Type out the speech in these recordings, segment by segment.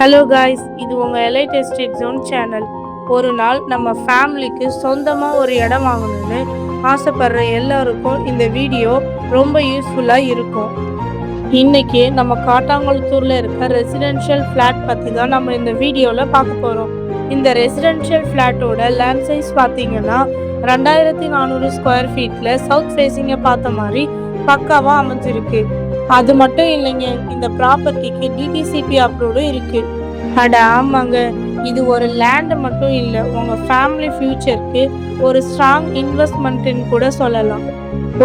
Hello guys, இது உங்கள் elite estate zone channel. ஒரு நாள் நம்ம ஃபேமிலிக்கு சொந்தமாக ஒரு இடம் வாங்கணும்னு ஆசைப்படுற எல்லாருக்கும் இந்த வீடியோ ரொம்ப யூஸ்ஃபுல்லாக இருக்கும். இன்னைக்கு நம்ம காட்டாங்குளத்தூரில் இருக்க ரெசிடென்ஷியல் ஃப்ளாட் பற்றி தான் நம்ம இந்த வீடியோவில் பார்க்க போகிறோம். இந்த ரெசிடென்ஷியல் ஃப்ளாட்டோட லேண்ட் சைஸ் பார்த்தீங்கன்னா 2400 ஸ்கொயர் ஃபீட்டில் சவுத் ஃபேஸிங்கை பார்த்த மாதிரி பக்காவாக அமைஞ்சிருக்கு. அது மட்டும் இல்லைங்க, இந்த ப்ராப்பர்ட்டிக்கு டிடிசிபி அப்ரூவ்டும் இருக்கு. அட ஆமாங்க, இது ஒரு லேண்ட் மட்டும் இல்லை, உங்கள் ஃபேமிலி ஃபியூச்சருக்கு ஒரு ஸ்ட்ராங் இன்வெஸ்ட்மெண்ட்டுன்னு கூட சொல்லலாம்.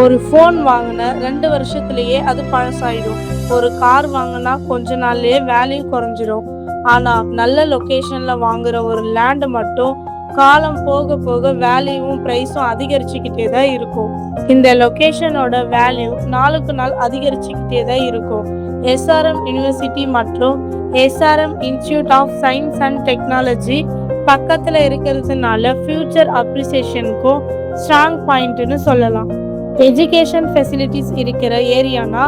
ஒரு ஃபோன் வாங்கின 2 வருஷத்துலேயே அது பழசாயிடும். ஒரு கார் வாங்கினா கொஞ்ச நாள்லேயே வேல்யூ குறைஞ்சிரும். ஆனால் நல்ல லொக்கேஷனில் வாங்குற ஒரு லேண்டு மட்டும் காலம் போக போக வேல்யூவும் ப்ரைஸும் அதிகரிச்சுக்கிட்டே தான் இருக்கும். இந்த லொக்கேஷனோட வேல்யூ நாளுக்கு நாள் அதிகரிச்சுக்கிட்டே தான் இருக்கும். எஸ்ஆர்எம் யூனிவர்சிட்டி மற்றும் SRM institute of science and technology பக்கத்தில் இருக்கிறதுனால ஃபியூச்சர் அப்ரிசியேஷனுக்கும் ஸ்ட்ராங் பாயிண்ட்னு சொல்லலாம். எஜுகேஷன் ஃபெசிலிட்டிஸ் இருக்கிற ஏரியானா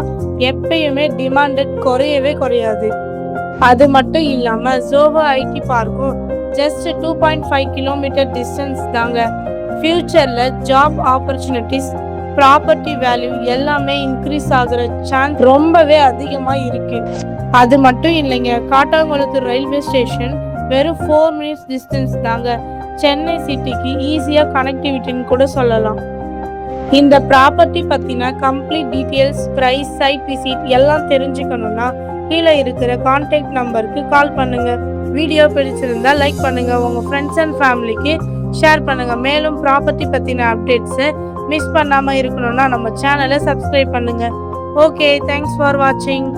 எப்பயுமே டிமாண்டட் குறையவே குறையாது. அது மட்டும் இல்லாமல் ஜோஹோ ஐடி பார்க்கும் ஜஸ்ட் 2.5 கிலோமீட்டர் டிஸ்டன்ஸ் தாங்க. ஃபியூச்சரில் ஜாப் ஆப்பர்ச்சுனிட்டிஸ், ப்ராப்பர்ட்டி வேல்யூ எல்லாமே இன்க்ரீஸ் ஆகிற சான்ஸ் ரொம்பவே அதிகமாக இருக்கு. அது மட்டும் இல்லைங்க, காட்டாங்குளத்தூர் ரயில்வே ஸ்டேஷன் வெறும் 4 மினிட்ஸ் டிஸ்டன்ஸ் தாங்க. சென்னை சிட்டிக்கு ஈஸியாக கனெக்டிவிட்டின்னு கூட சொல்லலாம். இந்த ப்ராப்பர்ட்டி பற்றின complete details, price, site visit எல்லாம் தெரிஞ்சுக்கணுன்னா கீழே இருக்கிற கான்டாக்ட் நம்பருக்கு கால் பண்ணுங்க. வீடியோ பிடிச்சிருந்தா லைக் பண்ணுங்க, உங்கள் ஃப்ரெண்ட்ஸ் அண்ட் ஃபேமிலிக்கு ஷேர் பண்ணுங்க. மேலும் ப்ராப்பர்ட்டி பற்றின அப்டேட்ஸை மிஸ் பண்ணாமல் இருக்கணும்னா நம்ம சேனலை சப்ஸ்கிரைப் பண்ணுங்க. ஓகே, தேங்க்ஸ் ஃபார் வாட்சிங்.